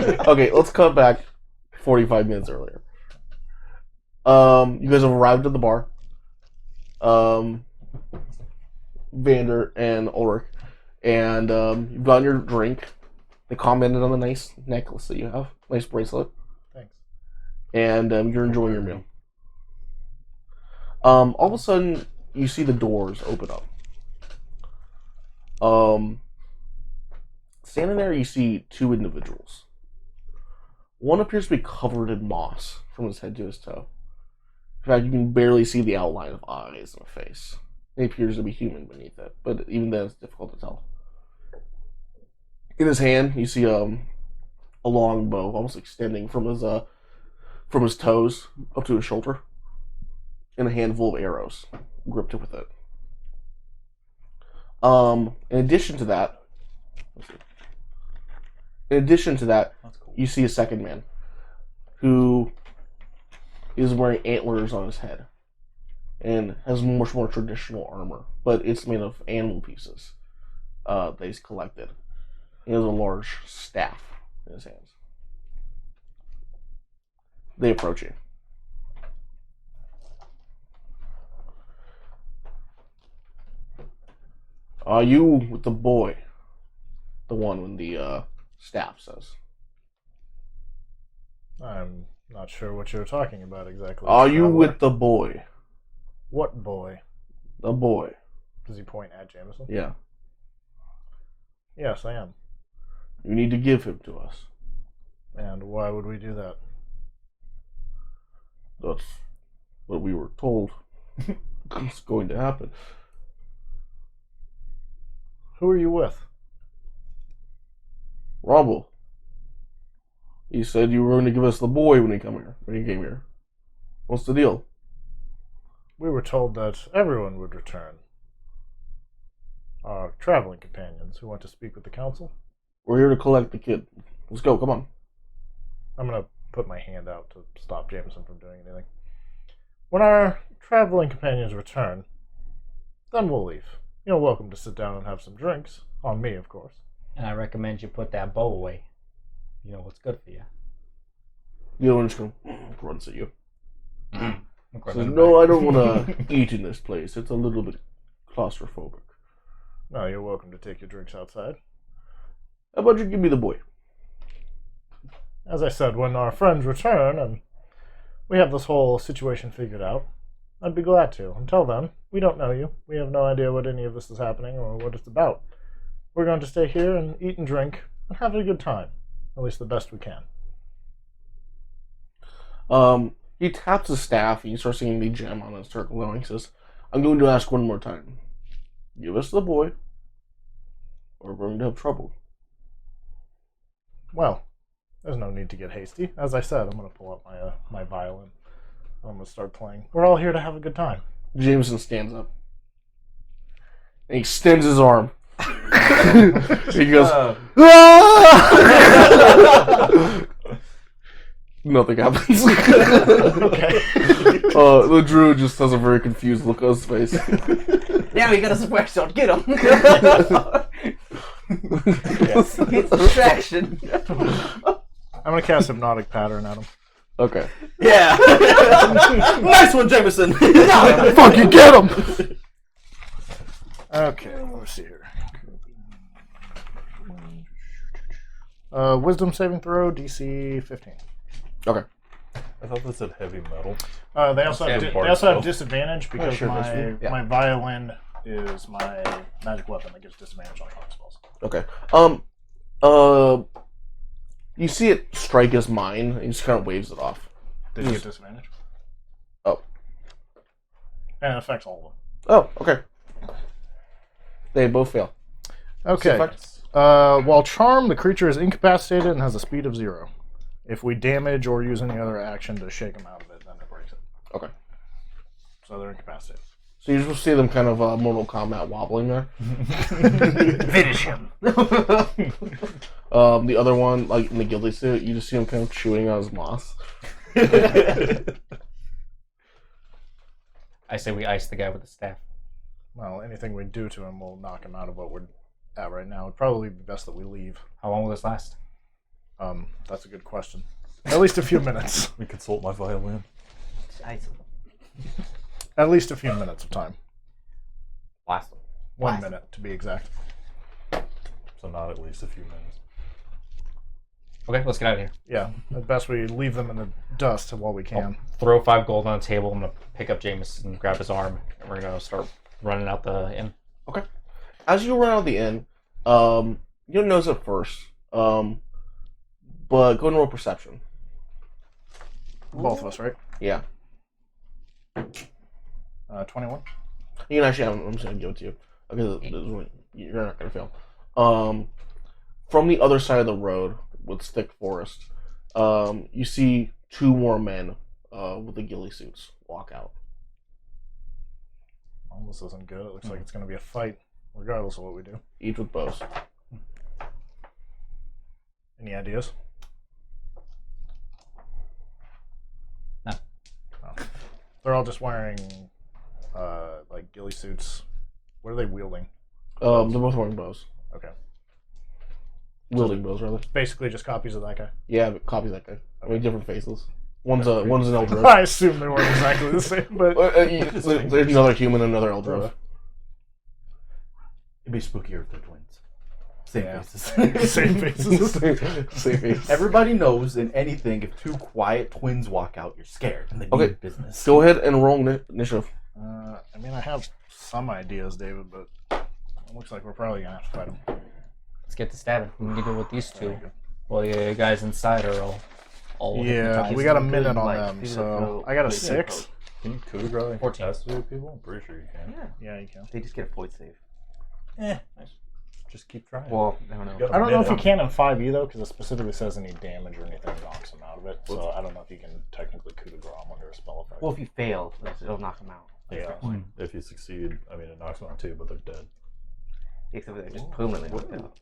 Okay, let's cut back 45 minutes earlier. You guys have arrived at the bar. Vander and Ulrich. And you've gotten your drink. They commented on the nice necklace that you have. Nice bracelet. Thanks. And you're enjoying your meal. All of a sudden, you see the doors open up. Standing there, you see two individuals. One appears to be covered in moss from his head to his toe. In fact, you can barely see the outline of eyes and a face. He appears to be human beneath it, but even then, it's difficult to tell. In his hand, you see a long bow, almost extending from his toes up to his shoulder, and a handful of arrows gripped with it. In addition to that, you see a second man who is wearing antlers on his head and has much more traditional armor, but it's made of animal pieces that he's collected. He has a large staff in his hands. They approach you. Are you with the boy? The one when the staff says. I'm not sure what you're talking about exactly. Are you with the boy? What boy? The boy. Does he point at Jameson? Yeah. Yes, I am. You need to give him to us. And why would we do that? That's what we were told is going to happen. Who are you with? Rumble. He said you were going to give us the boy when he came here. What's the deal? We were told that everyone would return. Our traveling companions who want to speak with the council. We're here to collect the kid. Let's go, come on. I'm going to put my hand out to stop Jameson from doing anything. When our traveling companions return, then we'll leave. You're welcome to sit down and have some drinks. On me, of course. And I recommend you put that bow away. You know what's good for you. The other one's going grunts at you. Says, no, I don't want to eat in this place. It's a little bit claustrophobic. No, you're welcome to take your drinks outside. How about you give me the boy? As I said, when our friends return and we have this whole situation figured out, I'd be glad to. Until then, we don't know you. We have no idea what any of this is happening or what it's about. We're going to stay here and eat and drink and have a good time. At least the best we can. He taps his staff and you start seeing the gem on his circle glowing. He says, I'm going to ask one more time. Give us the boy, or we're going to have trouble. Well, there's no need to get hasty. As I said, I'm going to pull up my violin. I'm going to start playing. We're all here to have a good time. Jameson stands up. And he extends his arm. He goes, "Ah!" Nothing happens. Okay. The druid just has a very confused look on his face. Now we got a splash shot. Get him. It's a distraction. I'm going to cast Hypnotic Pattern at him. Okay. Yeah. Nice one, Jameson. Fucking get him! Okay, let's see here. Wisdom saving throw, DC 15. Okay. I thought that said heavy metal. They also have disadvantage because sure, yeah. my violin is my magic weapon that gives disadvantage on hard spells. Okay. You see it strike his mind, and he just kind of waves it off. Did you get disadvantage? Oh. And it affects all of them. Oh, okay. They both fail. Okay. While charmed, the creature is incapacitated and has a speed of 0. If we damage or use any other action to shake them out of it, then it breaks it. Okay. So they're incapacitated. So you just see them kind of Mortal Kombat wobbling there. Finish him. The other one, like in the ghillie suit, you just see him kind of chewing on his moss. I say we ice the guy with the staff. Well, anything we do to him will knock him out of what we're at right now. It'd probably be best that we leave. How long will this last? That's a good question. At least a few minutes. Let me consult my violin. At least a few minutes of time. Blast them. 1 minute, to be exact. So not at least a few minutes. Okay, let's get out of here. Yeah, at best we leave them in the dust while we can. Throw 5 gold on the table. I'm gonna pick up Jameson and grab his arm, and we're gonna start running out the inn. Okay. As you run out of the inn, you don't notice it first, but go and roll perception. Both of us, right? Yeah. 21. You can actually, I'm just going to give it to you. Okay, you're not going to fail. From the other side of the road with thick forest, you see 2 more men with the ghillie suits walk out. Well, this isn't good. It looks like it's going to be a fight, regardless of what we do. Each with bows. Any ideas? No. Oh. They're all just wearing, like, ghillie suits. What are they wielding? They're both wearing bows. Okay. Wielding bows, rather. Basically just copies of that guy. Yeah, but copy that guy. I mean, different faces. One's an Eldritch. I assume they weren't exactly the same, but... There's another human and another Eldritch. It'd be spookier if they're twins. Same Yeah. faces. Same faces. Same face. Everybody knows in anything, if 2 quiet twins walk out, you're scared and they mean Okay. business. Go ahead and roll initiative. I mean, I have some ideas, David, but it looks like we're probably going to have to fight them. Let's get to stabbing. We can go with these 2. Well, you guys inside are all Yeah, hypnotized. we got a Good, minute on like, them, people so throw- I got a like, 6. Can you coup de grace 14. incapacitate people? I'm pretty sure you can. Yeah. Yeah, you can. They just get a void save. Nice. Just keep trying. Well, I don't know. You got I don't know if you minute. can in 5e, though, because it specifically says any damage or anything knocks them out of it, so I don't know if you can technically coup de grace them under a spell effect. Well, if you fail, it'll knock them out. Yeah. If you succeed, I mean, it knocks them out too, but they're dead. Except for they're just permanently knocked out.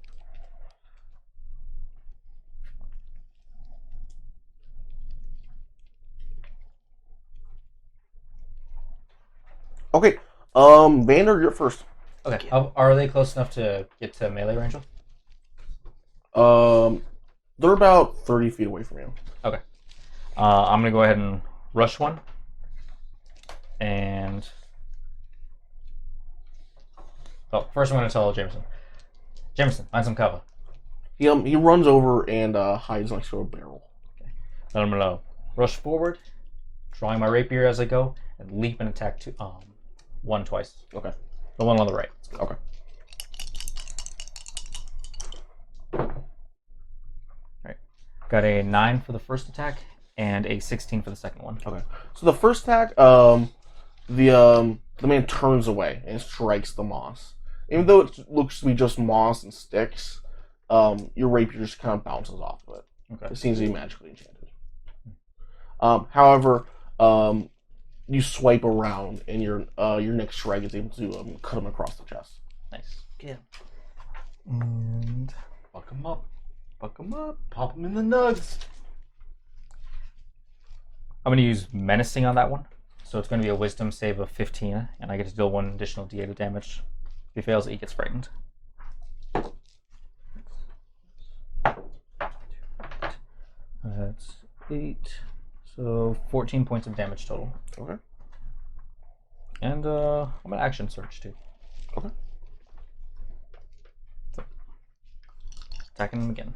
Okay. Vander, you're first. Okay. Are they close enough to get to melee range? They're about 30 feet away from you. Okay. I'm gonna go ahead and rush one. And first I'm gonna tell Jameson. Jameson, find some cover. He runs over and hides next to a barrel. Then I'm gonna rush forward, drawing my rapier as I go, and leap and attack one twice. Okay. The one on the right. Okay. Right. Got a 9 for the first attack and a 16 for the second one. Okay. So the first attack, the man turns away and strikes the moss. Even though it looks to be just moss and sticks, your rapier just kind of bounces off of it. Okay. It seems to be magically enchanted. However, you swipe around and your next strike is able to cut him across the chest. Nice. Yeah. And Fuck them up. Fuck them up. Pop them in the nugs. I'm gonna use menacing on that one. So it's gonna be a wisdom save of 15, and I get to deal 1 additional d8 of damage. If he fails, he gets frightened. That's 8. So 14 points of damage total. Okay. And I'm gonna action search too. Okay. So, attacking him again.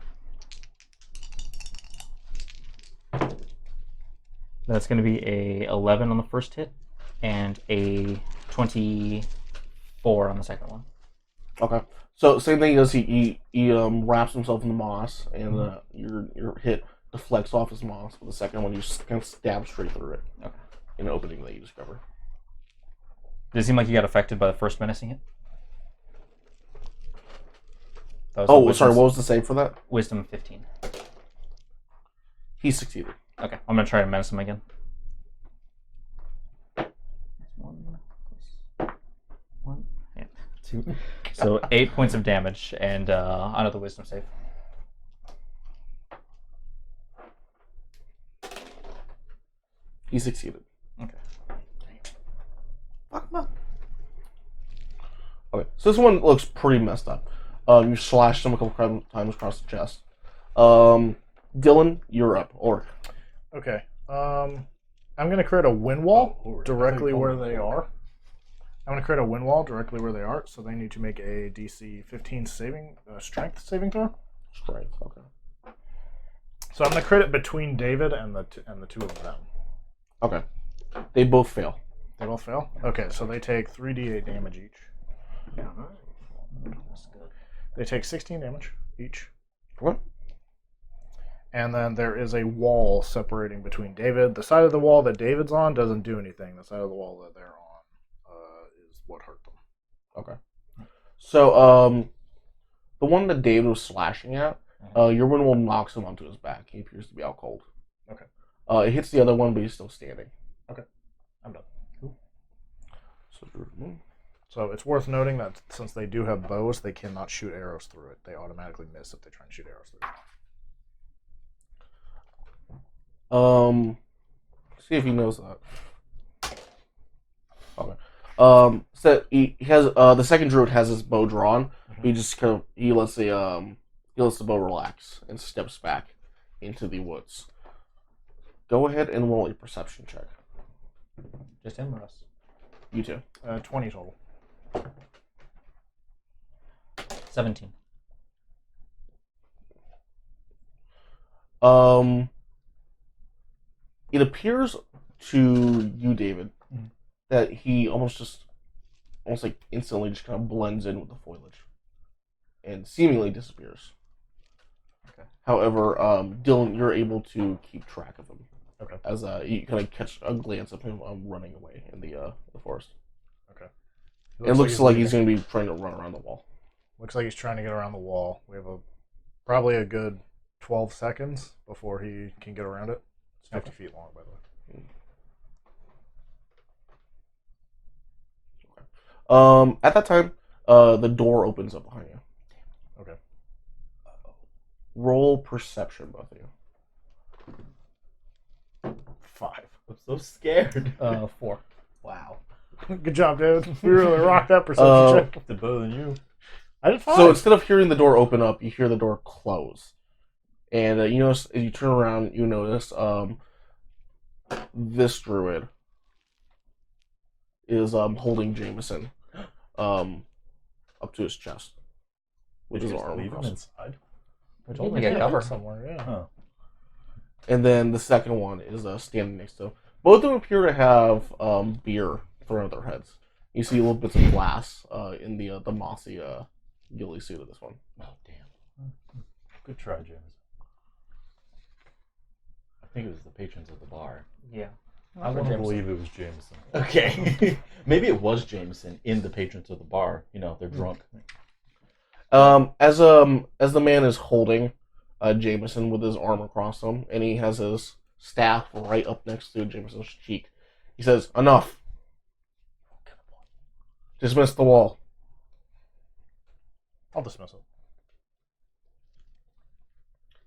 That's gonna be a 11 on the first hit, and a 24 on the second one. Okay. So same thing as he wraps himself in the moss, and your hit deflects off his moss. With the second one, you just kind of stab straight through it. Okay. In an opening that you discover. Does it seem like you got affected by the first menacing hit? That was Oh, the sorry. wisdom- What was the save for that? Wisdom 15. He succeeded. Okay, I'm gonna try to menace him again. 1 plus 1 and 2. So 8 points of damage and another wisdom save. He succeeded. Okay. Fuck him up. Okay, so this one looks pretty messed up. You slashed him a couple times across the chest. Dylan, you're up. Orc. Okay. I'm gonna create a wind wall Oh, Lord. directly I thought you where called they it are. I'm gonna create a wind wall directly where they are, so they need to make a DC 15 strength saving throw. Strength. Okay. So I'm gonna create it between David and the two of them. Okay. They both fail. They both fail. Okay, so they take 3d8 damage each. That's good. They take 16 damage each. What? And then there is a wall separating between David. The side of the wall that David's on doesn't do anything. The side of the wall that they're on is what hurt them. Okay. So, the one that David was slashing at, your wind wall knocks him onto his back. He appears to be out cold. Okay. It hits the other one, but he's still standing. I'm done. So, So it's worth noting that since they do have bows, they cannot shoot arrows through it. They automatically miss if they try and shoot arrows through it. See if he knows that. Okay. So he has the second druid has his bow drawn. But he just kind of he lets the bow relax and steps back into the woods. Go ahead and roll a perception check. Just him or us? You two. 20 total. 17. It appears to you, David, that he almost like instantly just kind of blends in with the foliage and seemingly disappears. Okay. However, Dylan, you're able to keep track of him. Okay. As you kind of catch a glance of him running away in the forest. Okay. It looks like he's going to be trying to run around the wall. Looks like he's trying to get around the wall. We have probably a good 12 seconds before he can get around it. It's 50 feet long, by the way. Okay. At that time, the door opens up behind you. Okay. Roll perception, both of you. 5. I'm so scared. 4. Wow. Good job, dude. We really rocked that perception check. Did better than you. I did 5. So instead of hearing the door open up, you hear the door close, and you notice as you turn around, you notice this druid is holding Jameson up to his chest, with Did his you just arm leave him across. inside? We told him to get cover. somewhere, yeah. Huh. And then the second one is standing next to him. Both of them appear to have beer thrown at their heads. You see little bits of glass in the mossy ghillie suit of this one. Oh, damn. Good try, James. I think it was the patrons of the bar. Yeah. I want to believe it was Jameson. Okay. Maybe it was Jameson in the patrons of the bar. You know, they're drunk. As the man is holding Jameson with his arm across him, and he has his staff right up next to Jameson's cheek, he says, "Enough. Dismiss the wall." I'll dismiss it.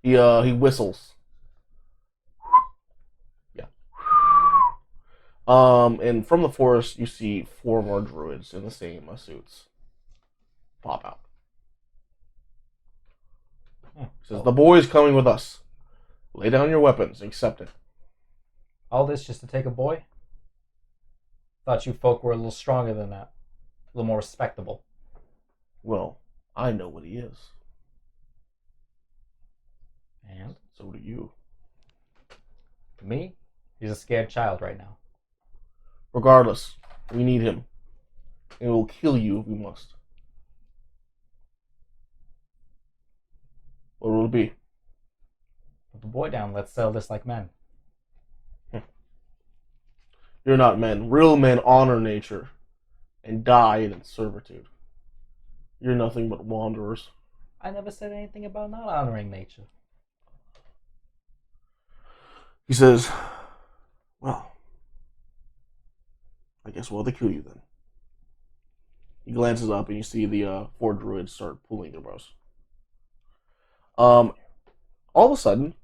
He whistles. Yeah. And from the forest, you see 4 more druids in the same suits pop out. He says, "The boy's coming with us. Lay down your weapons and accept it." All this just to take a boy? Thought you folk were a little stronger than that. A little more respectable. Well, I know what he is. And So do you. to me, he's a scared child right now. Regardless, we need him. And we'll kill you if we must. What will it be? Put the boy down. Let's settle this like men. You're not men. Real men honor nature and die in its servitude. You're nothing but wanderers. I never said anything about not honoring nature. He says, "Well, I guess we'll have to kill you then." He glances up and you see the 4 druids start pulling their bows. All of a sudden,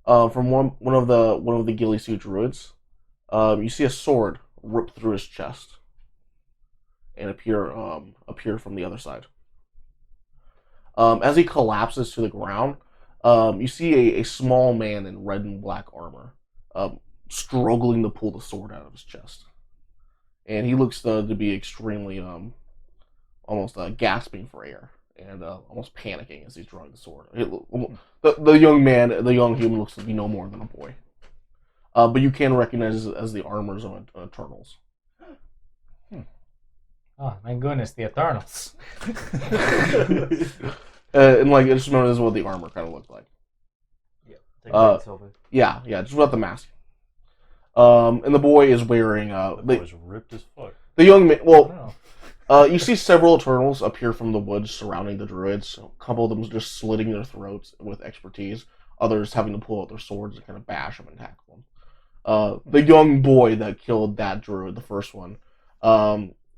from one of the ghillie suit druids, you see a sword rip through his chest and appear from the other side. As he collapses to the ground, You see a small man in red and black armor, struggling to pull the sword out of his chest, and he looks to be extremely almost gasping for air and almost panicking as he's drawing the sword. The young man, the young human, looks to be no more than a boy, but you can recognize it as the armors on Eternals. Oh, thank goodness, the Eternals. And like it's known as what the armor kind of looked like. Silver. Yeah, just without the mask. And the boy is wearing That boy's ripped as fuck. the young man. Oh. Well, you see several Eternals appear from the woods surrounding the druids. A couple of them just slitting their throats with expertise. Others having to pull out their swords and kind of bash them and tackle them. The young boy that killed that druid, the first one,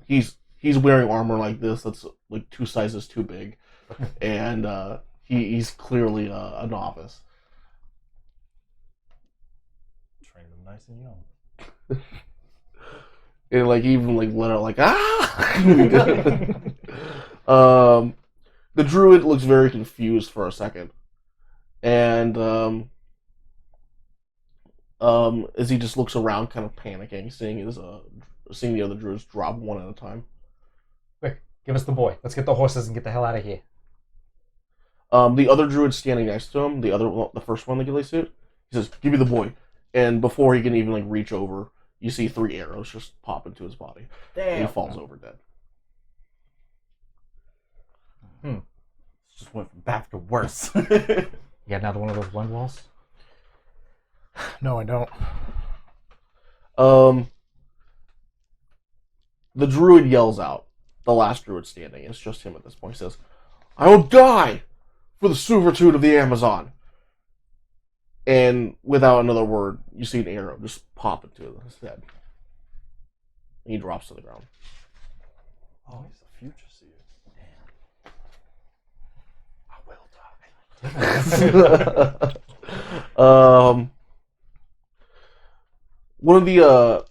he's wearing armor like this that's like 2 sizes too big, and he's clearly a novice. Trained him nice and young. And like even like let out like the druid looks very confused for a second, and as he just looks around, kind of panicking, seeing the other druids drop one at a time. Quick, give us the boy. Let's get the horses and get the hell out of here. The other druid standing next to him, the first one in the ghillie suit, he says, "Give me the boy," and before he can even like reach over, you see 3 arrows just pop into his body. Damn. And he falls over dead. Just went from bad to worse. You got another one of those one walls? No, I don't. The druid yells out. The last druid standing. It's just him at this point. He says, "I will die for the servitude of the Amazon." And without another word, you see an arrow just pop into his head. And he drops to the ground. Oh, he's a future seer. One of the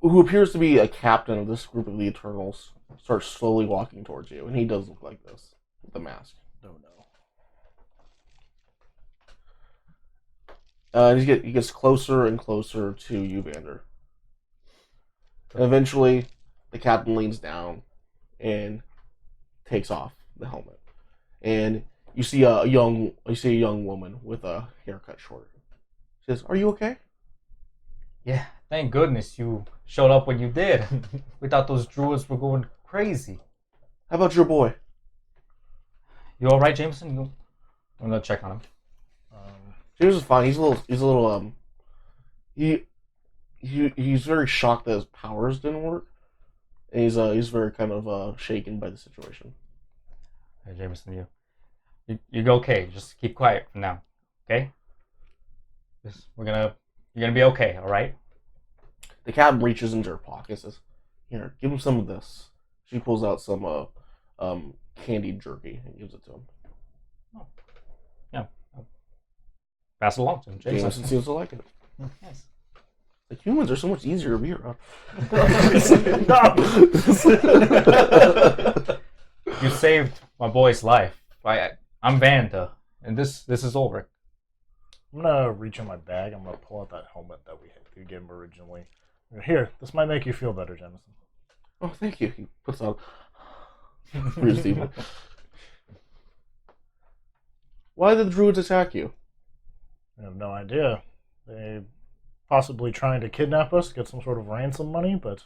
who appears to be a captain of this group of the Eternals starts slowly walking towards you, and he does look like this with the mask. No. And he gets closer and closer to you, Vander. And eventually, the captain leans down and takes off the helmet, and you see a young woman with a haircut short. She says, "Are you okay?" Yeah, thank goodness you showed up when you did. We thought those druids were going crazy. How about your boy? You all right, Jameson? I'm gonna check on him. James is fine. He's a little he's very shocked that his powers didn't work. And he's very kind of shaken by the situation. Hey, Jameson, you're okay. Just keep quiet for now, okay? You're gonna be okay, all right? The captain reaches into her pocket and says, "Here, give him some of this." She pulls out some candied jerky and gives it to him. Yeah. Pass it along to him, Jameson. Jameson seems to like it. Yes. Like, humans are so much easier to be around. You saved my boy's life. I'm Vanda, and this is Ulrich. I'm gonna reach in my bag. I'm gonna pull out that helmet that we gave him originally. Here, this might make you feel better, Jameson. Oh, thank you. He puts out. Breathes deeply. Why did the druids attack you? I have no idea. They possibly trying to kidnap us, get some sort of ransom money, but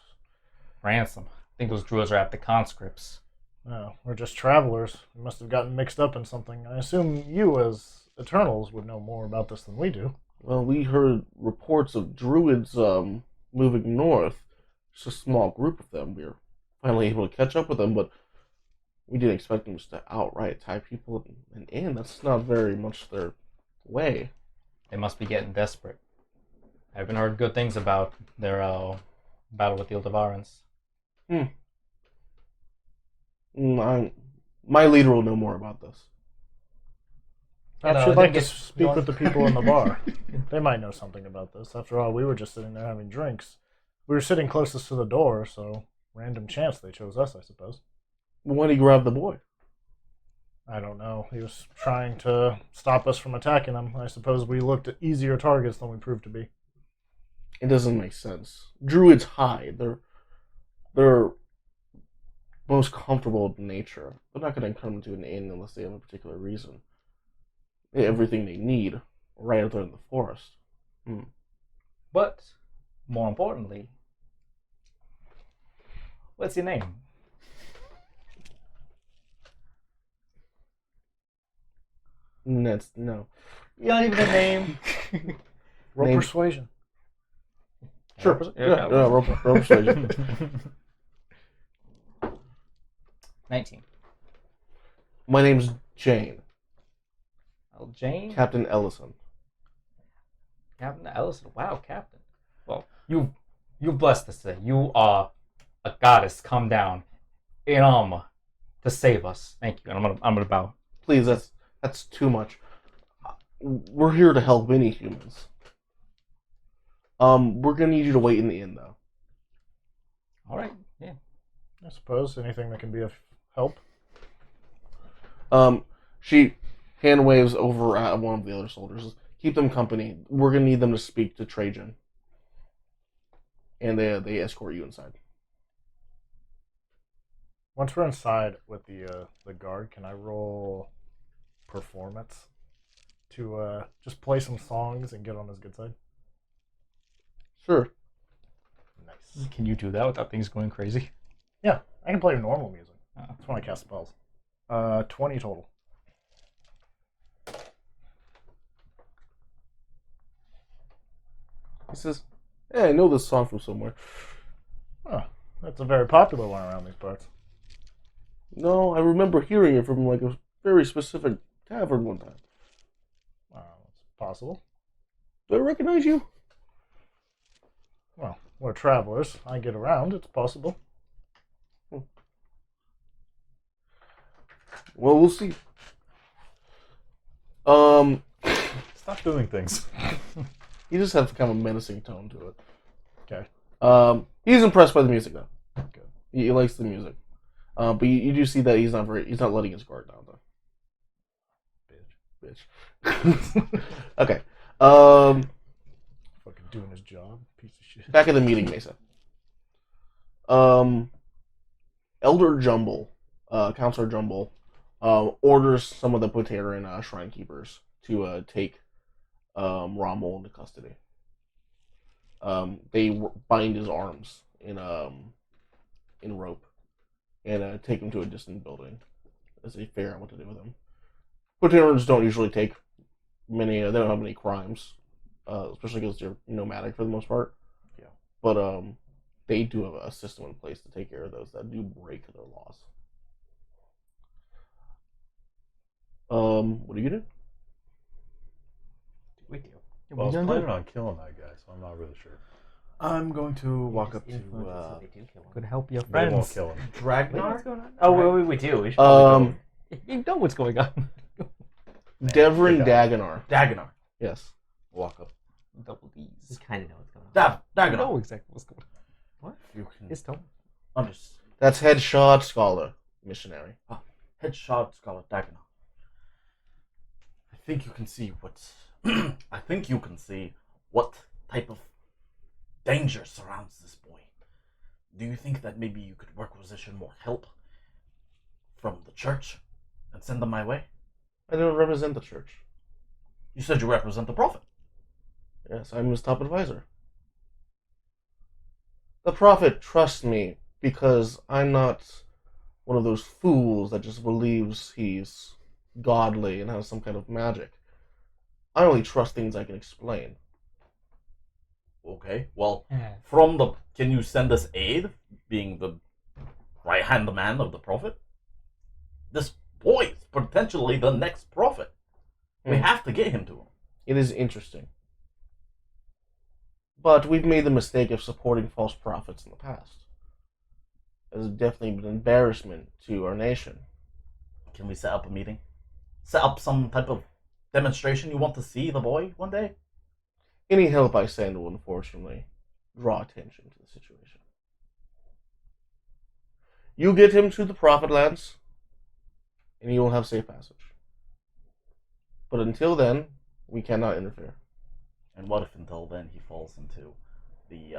Ransom. I think those druids are after conscripts. no, we're just travelers. We must have gotten mixed up in something. I assume you, as Eternals, would know more about this than we do. Well, we heard reports of druids moving north. Just a small group of them. We were finally able to catch up with them, but we didn't expect them just to outright tie people in. That's not very much their way. They must be getting desperate. I haven't heard good things about their battle with the Ildavarans. My leader will know more about this. Perhaps you'd like to speak with the people in the bar. They might know something about this. After all, we were just sitting there having drinks. We were sitting closest to the door, so random chance they chose us, I suppose. Why did he grab the boy? I don't know. He was trying to stop us from attacking them. I suppose we looked at easier targets than we proved to be. It doesn't make sense. Druids hide. They're most comfortable in nature. They're not going to come to an inn unless they have a particular reason. They have everything they need right out there in the forest. But more importantly, what's your name? No. You don't even have a name. Roll Name- persuasion. Sure. Yeah, roll persuasion. 19. My name's Jane. Oh, Jane? Captain Ellison. Captain Ellison. Wow, Captain. Well, you blessed us today. You are a goddess come down in armor to save us. Thank you. And I'm gonna bow. Please, that's too much. We're here to help any humans. We're gonna need you to wait in the inn, though. All right. Yeah. I suppose anything that can be of help. She hand waves over at one of the other soldiers. Keep them company. We're gonna need them to speak to Trajan. And they escort you inside. Once we're inside with the guard, can I roll performance to just play some songs and get on his good side? Sure. Nice. Can you do that without things going crazy? Yeah, I can play normal music. Oh. That's when I cast spells. 20 total. He says, "Hey, I know this song from somewhere." Oh, that's a very popular one around these parts. No, I remember hearing it from like a very specific tavern one time. It's possible. Do I recognize you? Well, we're travelers. I get around. It's possible. Well, we'll see. Stop doing things. He just has kind of a menacing tone to it. Okay. He's impressed by the music though. Good. He likes the music. But you do see that he's not letting his guard down though. Bitch. Okay. Fucking doing his job. Piece of shit. Back at the meeting, Mesa. Elder Jumble, Counselor Jumble, orders some of the Poteran shrine keepers to take Rommel into custody. They bind his arms in rope and take him to a distant building as they figure out what to do with him. Poterans don't usually take many. They don't have many crimes, especially because they're nomadic for the most part. Yeah. But they do have a system in place to take care of those that do break their laws. What are you gonna do? We do. Well, I was planning on killing that guy, so I'm not really sure. I'm going to walk up Influence it to so they do kill him. Could help your They won't friends. kill him. Wait, what's Dragnar. going on? Oh, we do. We should probably Um, go. You know what's going on. Devrin they Dagonar. Dagonar. Yes. Walk up. Double We D's. kind of know what's going on. I Dagonar. know exactly what's going on. You can His tone. understand. That's headshot scholar missionary. Headshot Scholar Dagonar. I think you can see what type of danger surrounds this boy. Do you think that maybe you could requisition more help from the church and send them my way? I don't represent the church. You said you represent the prophet. Yes, I'm his top advisor. The prophet trusts me because I'm not one of those fools that just believes he's godly and has some kind of magic. I only trust things I can explain. Okay, well, can you send us aid, being the right-hand man of the prophet? This boy is potentially the next prophet. We have to get him to him. It is interesting. But we've made the mistake of supporting false prophets in the past. It has definitely been an embarrassment to our nation. Can we set up a meeting? Set up some type of demonstration? You want to see the boy one day? Any help I send will unfortunately draw attention to the situation. You get him to the prophet lands, and you will have safe passage. But until then, we cannot interfere. And what if until then he falls into the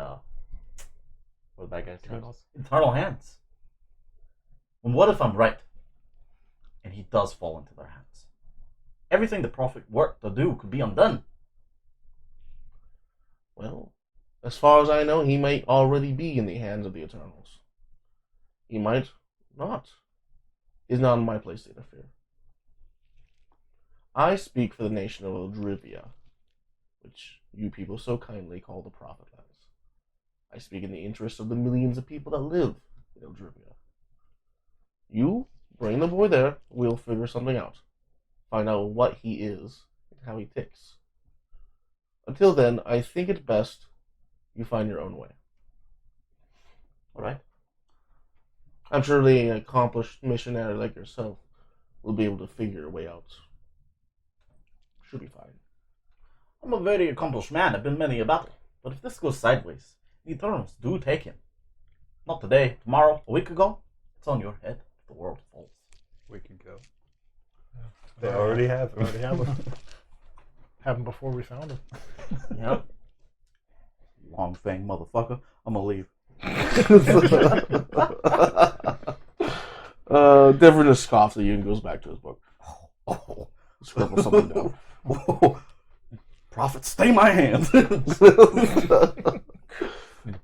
what that guy's name? Eternal hands. And what if I'm right? And he does fall into their hands. Everything the prophet worked to do could be undone. Well, as far as I know, he might already be in the hands of the Eternals. He might not. It's not my place to interfere. I speak for the nation of Eldrivia, which you people so kindly call the Prophet lands. I speak in the interest of the millions of people that live in Eldrivia. You bring the boy there, we'll figure something out. Find out what he is and how he ticks. Until then, I think it's best you find your own way. Alright? I'm sure the accomplished missionary like yourself will be able to figure a way out. Should be fine. I'm a very accomplished man. I've been many a battle. But if this goes sideways, the Eternals do take him. Not today, tomorrow, a week ago. It's on your head if the world falls. We can go. They already have him. Already have him. Happened before we found him. Yep. Long thing, motherfucker. I'm gonna leave. Devin just scoffs at you and goes back to his book. Oh. Scribbles something down. Prophet, stay my hands. Find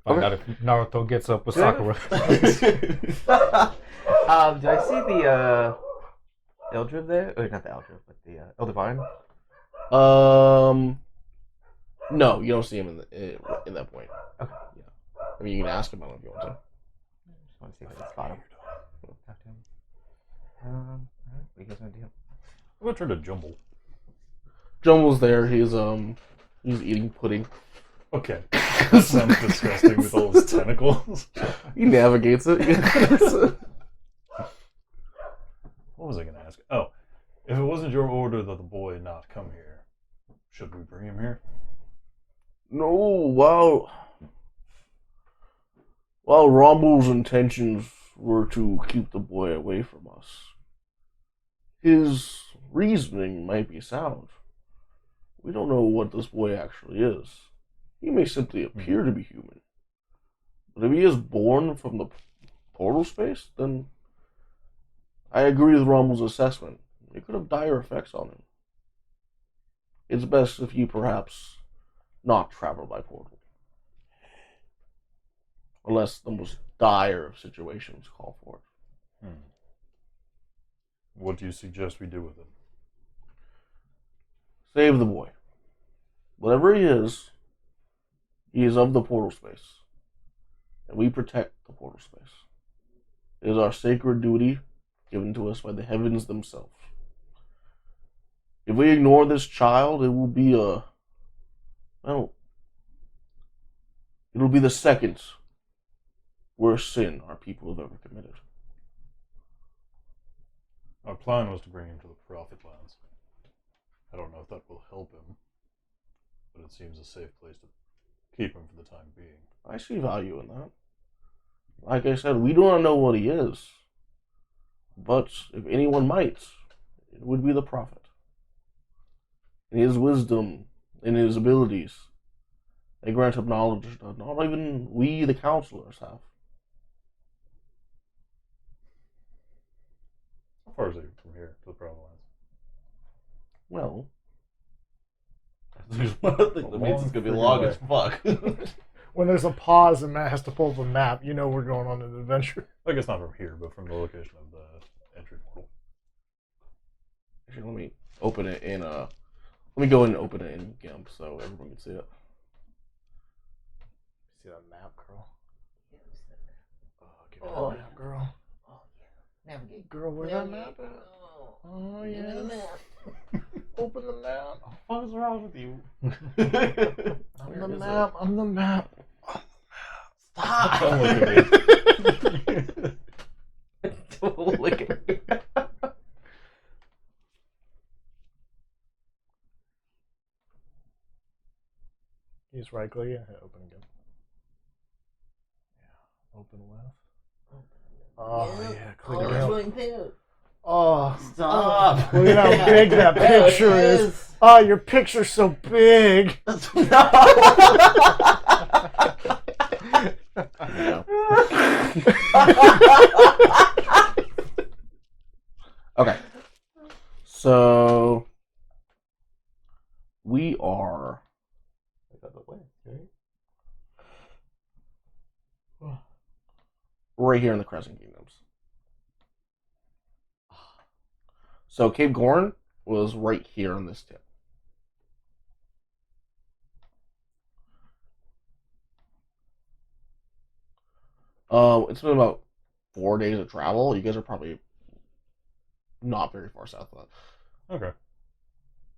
out if Naruto gets up with Sakura. Did I see the Eldriv there? Or not the Eldriv, but the Eldivine? No, you don't see him in that point. Okay. Yeah. I mean, you can ask him about it if you want to. Just want to see if I can spot him. Talk to him. Alright, what are you guys gonna do? I'm gonna turn to Jumble. Jumble's there. He's eating pudding. Okay. That sounds disgusting with all his tentacles. He navigates it. What was I gonna ask? Oh, if it wasn't your order that the boy not come here, should we bring him here? No, while Romble's intentions were to keep the boy away from us, his reasoning might be sound. We don't know what this boy actually is. He may simply appear to be human. But if he is born from the portal space, then I agree with Romble's assessment. It could have dire effects on him. It's best if you perhaps not travel by portal. Unless the most dire of situations call for it. What do you suggest we do with him? Save the boy. Whatever he is of the portal space. And we protect the portal space. It is our sacred duty given to us by the heavens themselves. If we ignore this child, it will be it'll be the second worst sin our people have ever committed. Our plan was to bring him to the Prophet lands. I don't know if that will help him, but it seems a safe place to keep him for the time being. I see value in that. Like I said, we do not know what he is. But if anyone might, it would be the Prophet. In his wisdom, in his abilities, they grant him knowledge that not even we, the counselors, have. How far is it from here to the Prophet lands? Well, There's one thing that means it's gonna be long as fuck. When there's a pause and Matt has to pull up a map, you know we're going on an adventure. I guess not from here, but from the location of the entry portal. actually, let me open it in let me go and open it in GIMP so everyone can see it. See that map, girl? Give me Oh. that map, girl. Oh, yeah. Navigate. Girl, where's that map at? Oh, yeah. Open the map. What is wrong with you? I'm the map. I'm the map. Stop! Don't look at me. Don't look at me. You just right click it and hit open again. Yeah. Open left. Oh, yeah. Click Oh, it that's out. really thin. Oh, Stop. look at how big that There it picture is. Oh, your picture's so big. Okay. So we are right here in the Crescent Kingdoms. So Cape Gorn was right here on this tip. It's been about 4 days of travel. You guys are probably not very far south of Okay.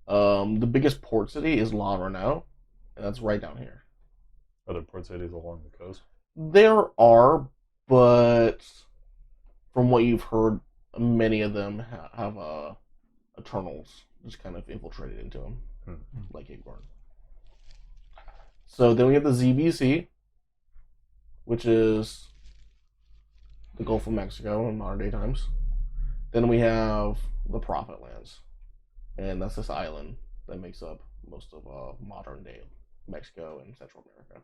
that. The biggest port city is La Renault, and that's right down here. Are there port cities along the coast? There are, but from what you've heard, many of them have Eternals just kind of infiltrated into them, like Cape Gorn. So then we have the ZBC, which is the Gulf of Mexico in modern day times. Then we have the Prophet Lands, and that's this island that makes up most of modern day Mexico and Central America.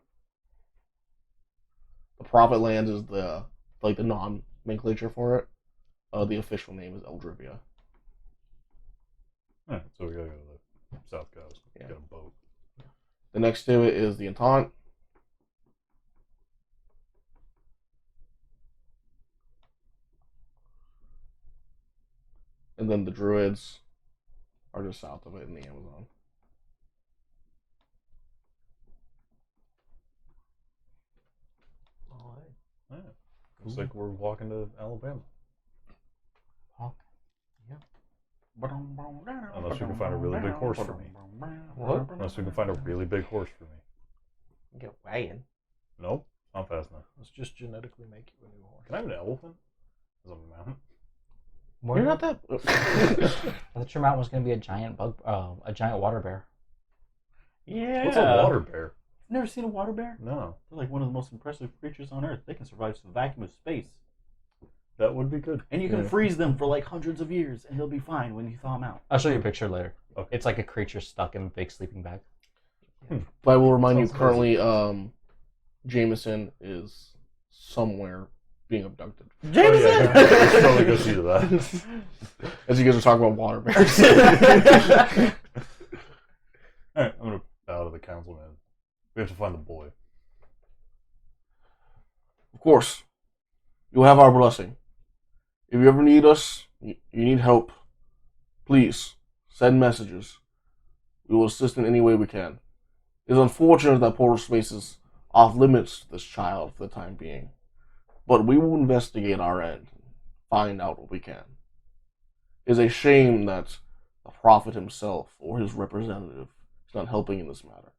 The Prophet Lands is the nomenclature for it. The official name is Eldrivia. Alright, so we gotta go to the south coast. Yeah. Get a boat. The next to it is the Entente. And then the Druids are just south of it in the Amazon. Yeah. Looks like we're walking to Alabama. Unless we can find a really big horse for me. What? Unless we can find a really big horse for me. Get a wagon. Nope, not fast enough. Let's just genetically make you a new horse. Can I have an elephant as a mount? You're not that. I thought your mountain was going to be a giant a giant water bear. Yeah. What's a water bear? Never seen a water bear? No. They're like one of the most impressive creatures on Earth. They can survive the vacuum of space. That would be good. And you can Yeah. freeze them for like hundreds of years, and he'll be fine when you thaw him out. I'll show you a picture later. Okay. It's like a creature stuck in a big sleeping bag. But I will remind you, Sounds currently, Jameson is somewhere being abducted. Oh, yeah. We should probably go see to that. As you guys are talking about water bears. Alright, I'm gonna bow to the councilman. We have to find the boy. Of course, you have our blessing. If you ever need us, you need help, please send messages. We will assist in any way we can. It is unfortunate that portal space is off limits to this child for the time being, but we will investigate our end and find out what we can. It is a shame that the prophet himself or his representative is not helping in this matter,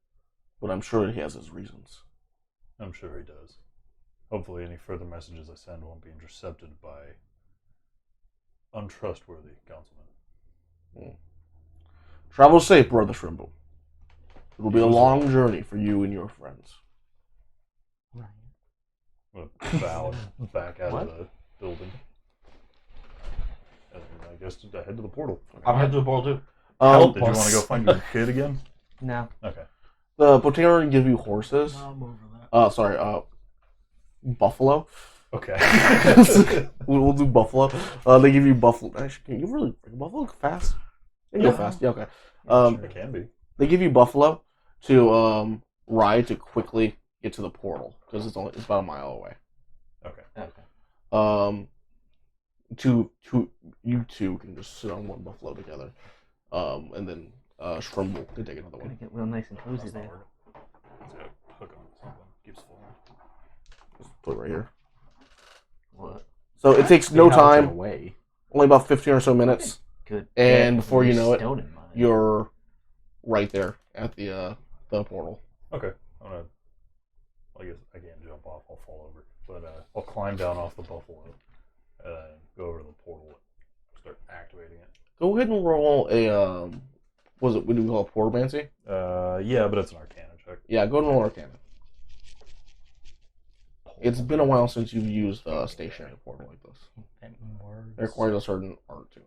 but I'm sure he has his reasons. I'm sure he does. Hopefully any further messages I send won't be intercepted by untrustworthy councilmen. Travel safe, Brother Shrimble. It will be a long journey for you and your friends. Right. I'm gonna bow back out What? of the building. And I guess to head to the portal. I'm headed to the portal too. Um, Did you want to go find your kid again? No. Okay. the Potero give you horses. I'm over that. Sorry, buffalo. Okay. We'll do buffalo. They give you buffalo. Actually, can you really bring buffalo fast? They go Yeah. fast. Yeah, okay. It can be. They give you buffalo to ride to quickly get to the portal because it's about a mile away. Okay. Okay. You two can just sit on one buffalo together, and then Shrimble can take another Gonna one. get real nice and cozy That's not there. working. It's got a hook on this one. Keeps falling. Just put it right here. What? So it takes no time, Away. only about 15 or so minutes, Good. and before you know it, Stone in mind. you're right there at the portal. Okay. I guess I can't jump off. I'll fall over. But I'll climb down off the buffalo and go over to the portal and start activating it. Go ahead and roll a what do we call it, portomancy? Yeah, but it's an arcana check. Yeah, go ahead and roll Arcana. It's been a while since you've used a stationary portal like this. Inventing words. It requires a certain art to it.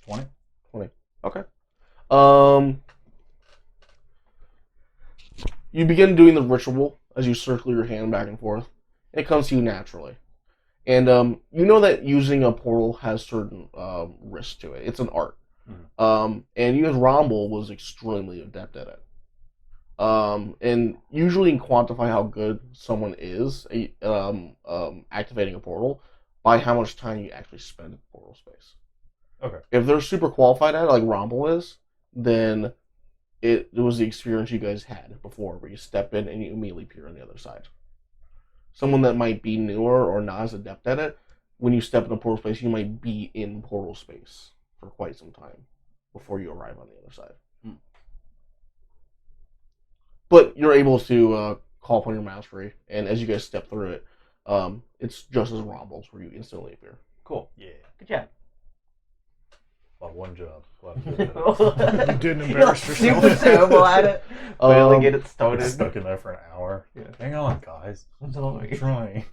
20. 20. Okay. You begin doing the ritual as you circle your hand back and forth. And it comes to you naturally. And you know that using a portal has certain risks to it. It's an art. And you as Romble was extremely adept at it. And usually you can quantify how good someone is activating a portal by how much time you actually spend in portal space. Okay. If they're super qualified at it, like Romble is, then it was the experience you guys had before, where you step in and you immediately appear on the other side. Someone that might be newer or not as adept at it, when you step into portal space, you might be in portal space for quite some time before you arrive on the other side. But you're able to call upon your mastery, and as you guys step through it, it's just as Romble's, where you instantly appear. Cool. Yeah. Good job. Well, one job. Glad I did it. You didn't embarrass Super yourself. terrible at it. Barely get it I started. stuck in there for an hour. Yeah. Hang on, guys. I'm I'm sorry. trying.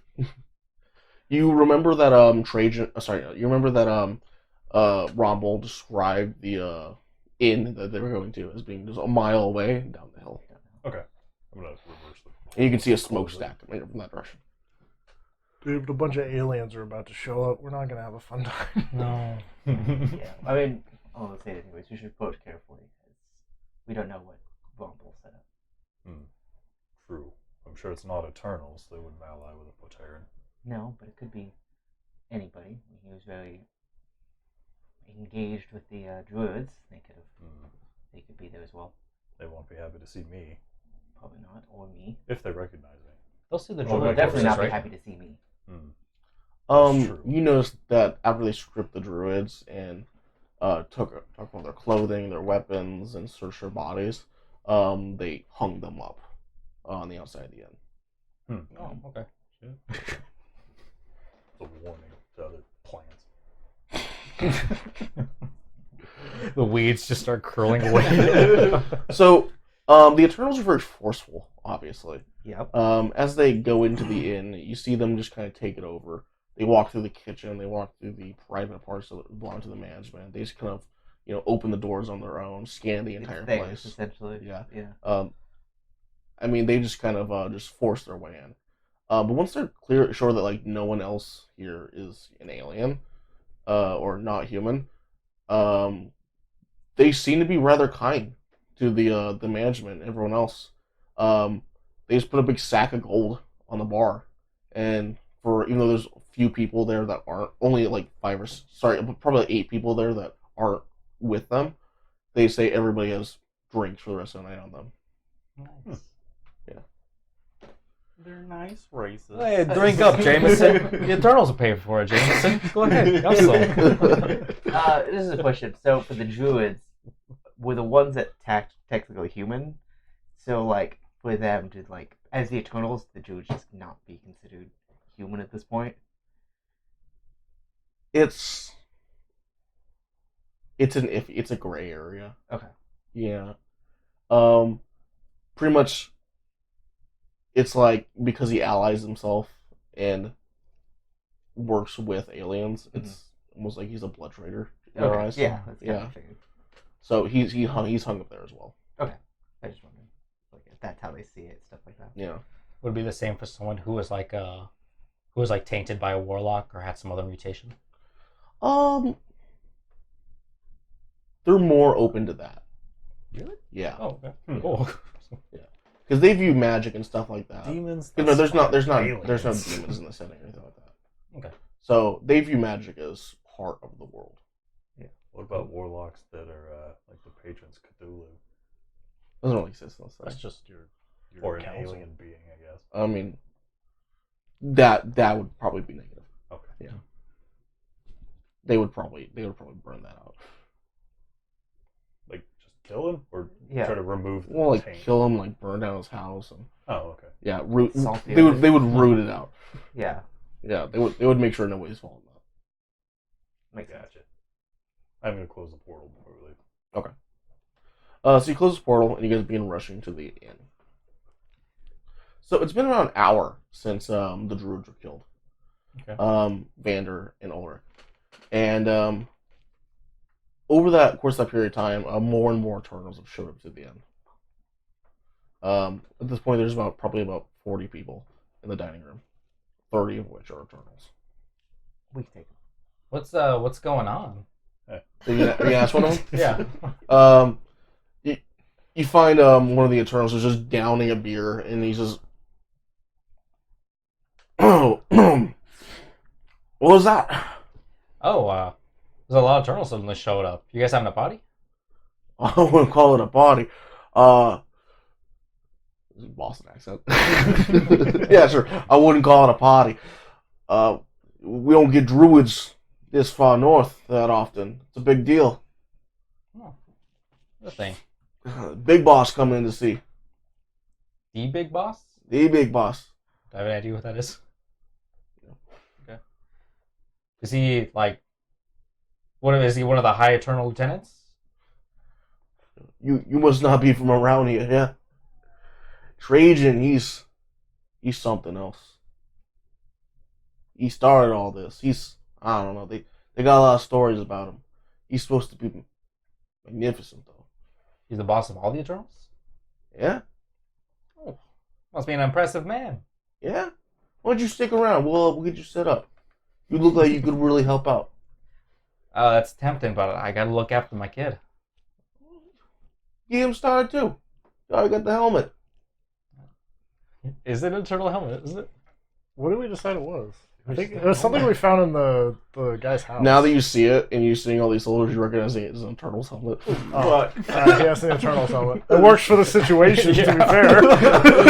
You remember that Trajan? You remember that Romble described the inn that they were going to as being just a mile away down the hill, Okay. I'm gonna reverse them. and you can see a smokestack coming from that direction. Dude, a bunch of aliens are about to show up. We're not gonna have a fun time. No. Yeah, I mean, I'll say it anyways. We should approach carefully because we don't know what Rumble set up. True. I'm sure it's not Eternals. They wouldn't ally with a Poteran. No, but it could be anybody. He was very engaged with the druids. They could be there as well. They won't be happy to see me Probably not, or me. if they recognize me. They'll see the Well, they'll druid definitely corpses, not right? be happy to see me. That's true. You noticed that after they stripped the druids and took all their clothing, their weapons, and searched their bodies, they hung them up on the outside of the inn. Oh, okay. It's a warning to other plants. The weeds just start curling away. So, the Eternals are very forceful, obviously. Yep. As they go into the inn, you see them just kind of take it over. They walk through the kitchen, they walk through the private parts that belong to the management. They just kind of, open the doors on their own, scan the entire Theirs, place. essentially. Yeah. I mean, they just kind of just force their way in. But once they're sure that like no one else here is an alien, or not human, they seem to be rather kind to the management and everyone else. They just put a big sack of gold on the bar, and even though there's a few people there that aren't, only like probably 8 people there that aren't with them, they say everybody has drinks for the rest of the night on them. Nice. They're nice races. Hey, drink up, Jameson. The Eternals will pay for it, Jameson. Go ahead, have some. This is a question. So, for the druids, were the ones that technically human? So, like, for them to, like, as the Eternals, the druids just not be considered human at this point? It's a gray area. Okay. Yeah. Pretty much, it's like because he allies himself and works with aliens, it's almost like he's a blood traitor in their eyes. Yeah, that's kind Yeah. of figured. So he's hung up there as well. Okay. I just wondered. Like, if that's how they see it, stuff like that. Yeah. Would it be the same for someone who was like tainted by a warlock or had some other mutation? They're more open to that. Really? Yeah. Oh, okay. Cool. Because they view magic and stuff like that. Demons? There's no demons aliens. in the setting or anything like that. Okay. So they view magic as part of the world. What about warlocks that are like the patrons Cthulhu? Doesn't really exist in this That's thing. just your Or an council. alien being, I guess. I mean, that would probably be negative. Okay. Yeah. They would probably burn that out. Like, just kill him? Or Yeah. try to remove the Well, like taint? kill him, like burn down his house, and Oh, okay. yeah, root. Salt the They would earth. root it out. Yeah. Yeah, they would make sure nobody's falling out. Makes sense. Gotcha. I'm going to close the portal before we leave. So you close the portal, and you guys begin rushing to the inn. So it's been about an hour since the druids were killed. Okay. Vander and Ulrich. And over that course of that period of time, more and more Eternals have showed up to the end. At this point, there's probably about 40 people in the dining room, 30 of which are Eternals. We take them. What's going on? Are you gonna ask one of them? Yeah. You find one of the Eternals is just downing a beer, and he's just, oh, what was that? Oh, there's a lot of Eternals suddenly showed up. You guys having a party? I wouldn't call it a party. Boston accent. Yeah, sure. I wouldn't call it a party. We don't get druids this far north that often. It's a big deal. Oh, the thing. Big boss coming in to see. The big boss? The big boss. Do I have any idea what that is? Okay. Is he like? Is he one of the High Eternal Lieutenants? You must not be from around here, yeah? Trajan, he's something else. He started all this. I don't know. They got a lot of stories about him. He's supposed to be magnificent, though. He's the boss of all the Eternals? Yeah? Oh, must be an impressive man. Yeah? Why don't you stick around? We'll get you set up. You look like you could really help out. That's tempting, but I gotta look after my kid. Get him started, too. You already got the helmet. Is it an Eternal helmet, isn't it? What did we decide it was? I think it was something we found in the guy's house. Now that you see it, and you're seeing all these soldiers, you recognize it as an Eternal's helmet. Oh, yes, the Eternal helmet. It works for the situation, to be Yeah. fair.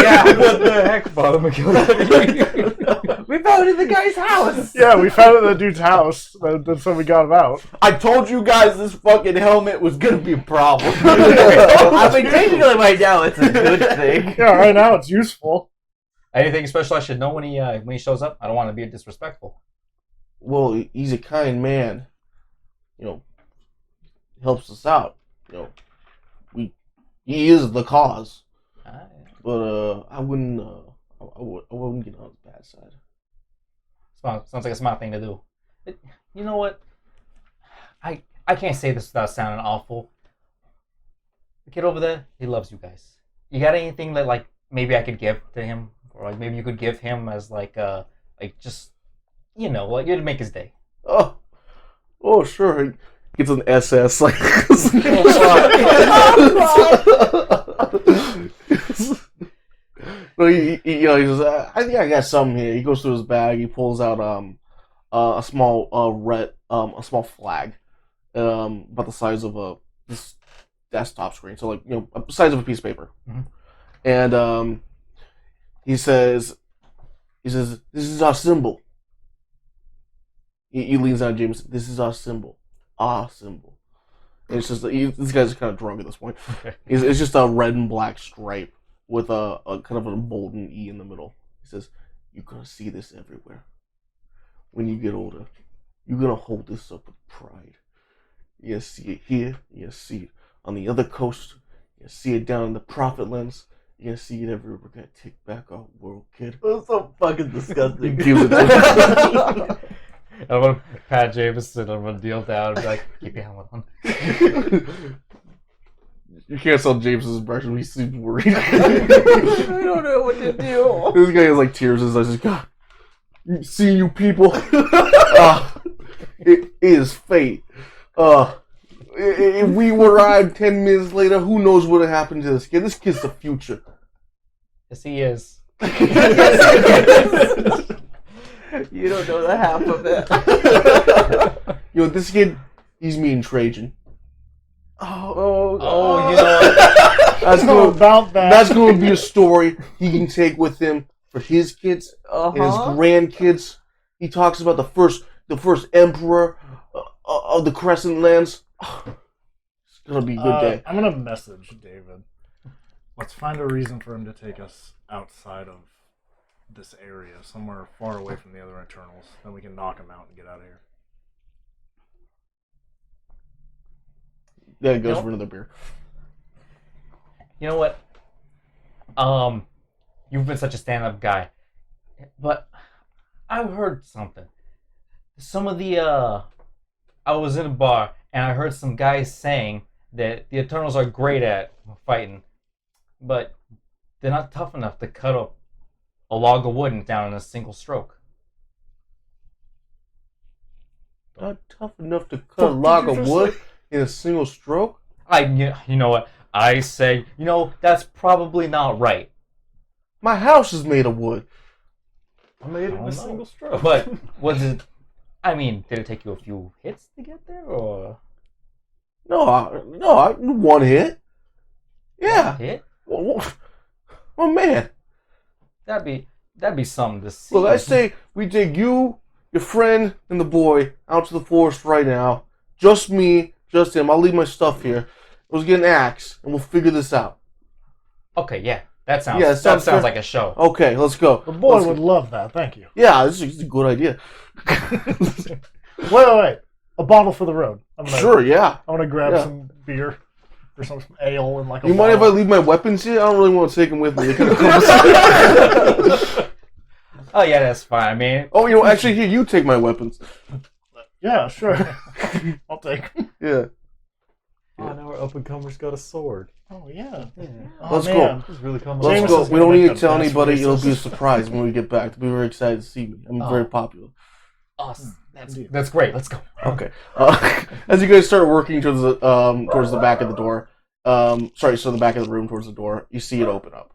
Yeah, what the heck, bottom We found it in the guy's house. Yeah, we found it in the dude's house. That's when we got him out. I told you guys this fucking helmet was gonna be a problem. I mean, technically, right now it's a good thing. Yeah, right now it's useful. Anything special I should know when he shows up? I don't want to be disrespectful. Well, he's a kind man. You know, helps us out. You know, he is the cause. But I wouldn't get on his bad side. Sounds like a smart thing to do. You know what? I can't say this without sounding awful. The kid over there, he loves you guys. You got anything that like maybe I could give to him, or like maybe you could give him as like just like it'd make his day. Oh, sure. He gets an SS like. No, he says, I think I got something here. He goes through his bag. He pulls out a small a small flag, about the size of this desktop screen. So like the size of a piece of paper. Mm-hmm. And he says, this is our symbol. He leans down, James. This is our symbol. Our symbol. And it's just this guy's kind of drunk at this point. Okay. It's just a red and black stripe with a kind of an emboldened E in the middle. He says, "You're gonna see this everywhere. When you get older, you're gonna hold this up with pride. You see it here. You see it on the other coast. You see it down in the Prophet Lands. You're gonna see it everywhere. We're gonna take back our world, kid." That's so fucking disgusting. Gives it to I'm gonna pat Jameson. I'm gonna deal down and be like, keep your helmet on. You can't tell James's impression. He seems worried. I don't know what to do. This guy has like tears in his eyes. He's God, seeing you people. It is fate. If we arrived 10 minutes later, who knows what would have happened to this kid? This kid's the future. Yes, he is. You don't know the half of it. This kid, he's meeting Trajan. Oh, you know what? That's going to be a story he can take with him for his kids and his grandkids. He talks about the first emperor of the Crescent Lands. It's going to be a good day. I'm going to message David. Let's find a reason for him to take us outside of this area, somewhere far away from the other Eternals. Then we can knock him out and get out of here. Yeah, it goes for another beer. You know what? you've been such a stand-up guy. But I've heard something. Some of the I was in a bar and I heard some guys saying that the Eternals are great at fighting, but they're not tough enough to cut up a log of wood down in a single stroke. Not tough enough to cut a log of wood in a single stroke? You know what? I say, that's probably not right. My house is made of wood. I made it in don't a know. single stroke. But was it? I mean, did it take you a few hits to get there, or No, one hit. Yeah. hit? Oh man. That'd be something to see. Look, I say we take you, your friend, and the boy out to the forest right now. Just me, just him. I'll leave my stuff here. Let's get an axe, and we'll figure this out. Okay, yeah, that sounds Yeah, it that sounds sounds fair. like a show. Okay, let's go. The boy Let's would go. love that. Thank you. Yeah, this is a good idea. Wait. A bottle for the road. Sure, yeah. I'm gonna grab Yeah. some beer or some ale and like a You mind if I bottle. leave my weapons here? I don't really want to take them with me. They kinda come- Oh yeah, that's fine. I mean, Oh, actually, here, you take my weapons. Yeah, sure. I'll take 'em. Yeah. Oh, now our up-and-comer's got a sword. Oh yeah. Yeah. Oh, Let's go. man. This is really coming. Let's James go. is We gonna don't make need a to tell best anybody. It'll be a racist. surprise when we get back. They'll be very excited to see me. I'm Oh. very popular. that's great. Let's go. Okay. As you guys start working towards the back of the door, so the back of the room towards the door, you see it open up.